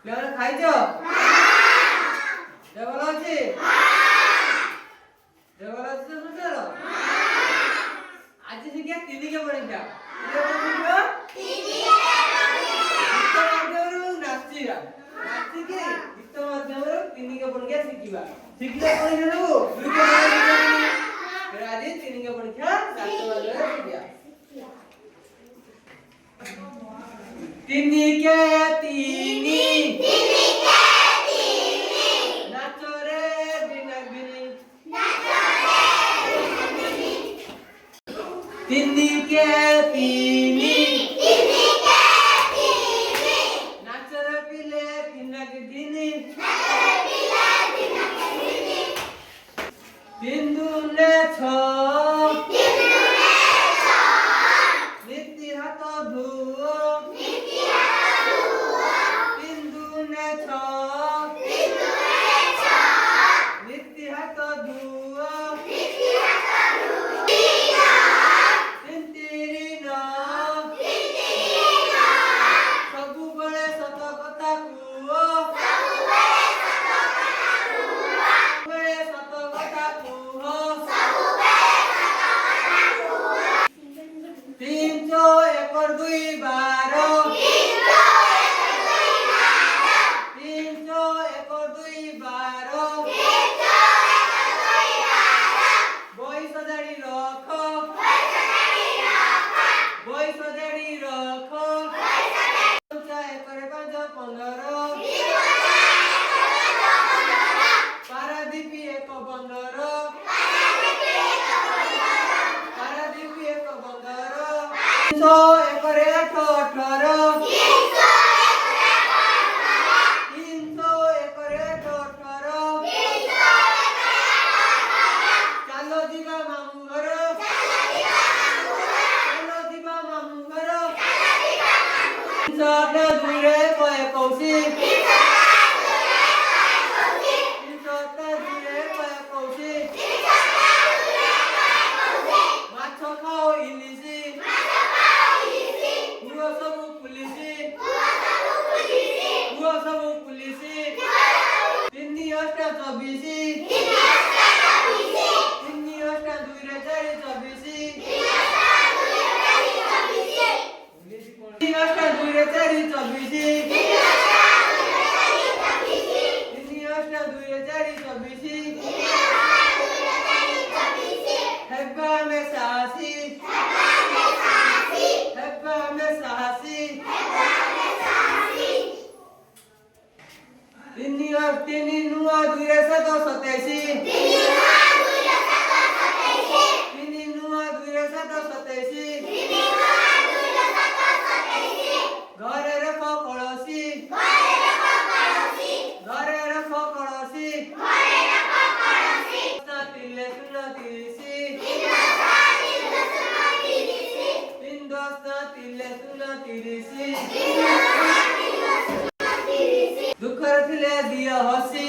ପିଲାମାନେ ଖାଇଛ? ଦେହ ଭଲ ଅଛି? ଦେହ ଭଲ ଅଛି ତ ସମସ୍ତଙ୍କର? ଆଜି ଶିଖିବା ତିନିକେ ପରୀକ୍ଷା। ଗୀତ ମାଧ୍ୟମରୁ ନାଚିବା। ନାଚିକି ଗୀତ ମାଧ୍ୟମରୁ ତିନିକେ ପରୀକ୍ଷା ଶିଖିବା। ଶିଖିଲେ ପରୀକ୍ଷା ଦେବୁ? ଆଜି ତିନିକେ ପରୀକ୍ଷା ନାଚ ମାଧ୍ୟମରେ ଶିଖିବା। ତିନିକେ ତିନି ନାଚରେ ଦିନାଗିନି ତିନିକେ ତିନି ନାଚରେ ପିଲେ ଦିନାଗି ଦିନି ତିନି ଦୁନେ ଛଅ ନୀତି ହାତ ଧୁଅ ତିନି ଦୁନେ ଛଅ ନୀତି ହାତ ଧୁଅ ତିନି ତିରି ନଅ ସବୁବେଳେ ସତ କଥା କୁହ ସବୁବେଳେ ସତ କଥା କୁହ ତିନି ଚौ ଏକର ଦୁଇ ବାର ତିନି ଚौ ଏକର ଦୁଇ ବାର ବହି ସଜାଡ଼ି ରଖ ବହି ସଜାଡ଼ି ରଖ ପଞ୍ଚା ଏକରେ ପାଞ୍ଚ 15 ପାରାଦୀପ ଏକ ବନ୍ଦର ପାରାଦୀପ ଏକ ବନ୍ଦର 300 ଏକରେ 8 18 300 ଏକରେ 8 18 ଚାଲ ଯିବା ମାମୁଁ ଘର ଚାଲ ଯିବା ମାମୁଁ ଘର 300 ଦୁଇରେ 21 300 ଦୁଇରେ 21 ମାଛ ଖାଅ ଇଲିଶି ପୁଅ ସବୁ ପୁଲିସି ପୁଅ ସବୁ ପୁଲିସି 3 ଅଷ୍ଟା 24 3 ଅଷ୍ଟା ଦୁଇରେ 4 24 3 ଅଷ୍ଟା ଦୁଇରେ 4 24 3 ଅଷ୍ଟା ଦୁଇରେ 4 24 ହେବା ଆମେ ସାହସୀ ହେବା ଆମେ ସାହସୀ 3 ନୂଆ ଦୁଇରେ 7 27 3 ନୂଆ ଦୁଇରେ 7 27 ଘରେ ରଖ କଳସୀ ଘରେ ରଖ କଳସୀ ତିଲେ ଶୂନ 30 3 ଦଶ ତିଲେ ଶୂନ 30 ଦୁଃଖରେ ଥିଲେ ଦିଅ ହସି